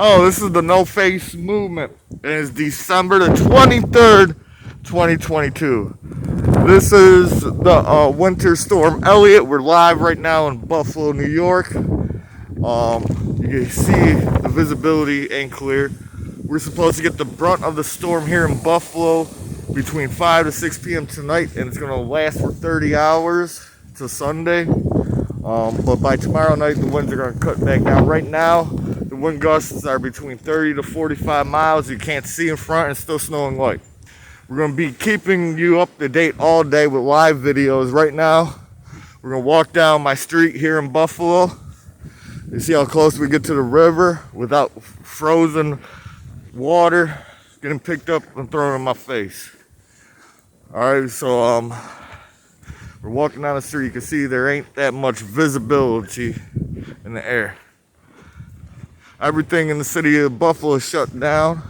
Oh, this is the No Face movement. And it's December the 23rd, 2022. This is the winter storm Elliott. We're live right now in Buffalo, New York. You can see the visibility ain't clear. We're supposed to get the brunt of the storm here in Buffalo between 5 to 6 p.m. tonight, and it's going to last for 30 hours to Sunday. But by tomorrow night, the winds are going to cut back down. Right now, the wind gusts are between 30 to 45 miles. You can't see in front, and it's still snowing light. We're going to be keeping you up to date all day with live videos. Right now, we're going to walk down my street here in Buffalo. You see how close we get to the river without frozen water getting picked up and thrown in my face. Alright, so we're walking down the street. You can see there ain't that much visibility in the air. Everything in the city of Buffalo is shut down.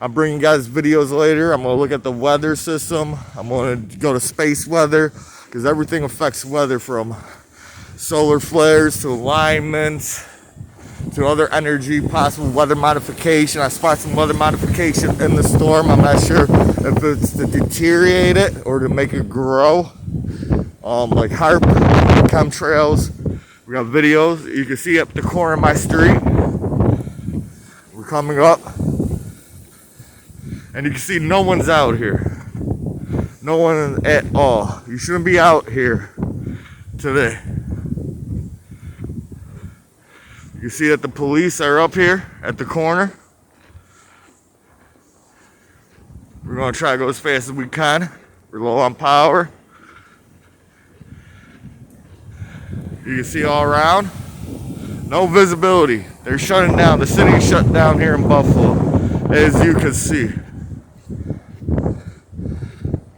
I'm bringing you guys videos later. I'm going to look at the weather system. I'm going to go to space weather because everything affects weather, from solar flares to alignments to other energy, possible weather modification. I spot some weather modification in the storm. I'm not sure if it's to deteriorate it or to make it grow. Like HARP, chemtrails. We got videos. You can see up the corner of my street. We're coming up. And you can see no one's out here. No one at all. You shouldn't be out here today. You can see that the police are up here at the corner. We're going to try to go as fast as we can. We're low on power. You can see all around. No visibility. They're shutting down. The city is shut down here in Buffalo, as you can see.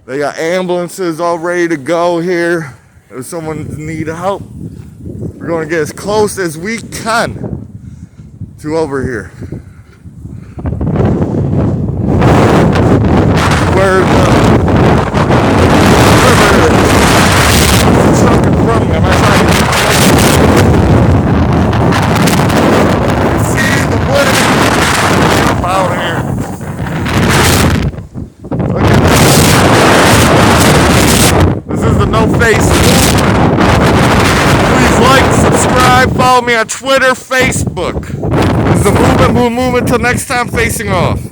They got ambulances all ready to go here. If someone needs help, we're going to get as close as we can to over here. Where the river is sucking from me. Am I trying to see the wood up out here? Look at this. This is the No Face movement. Please like, subscribe, follow me on Twitter, Facebook. This is the movement. Till next time, facing off.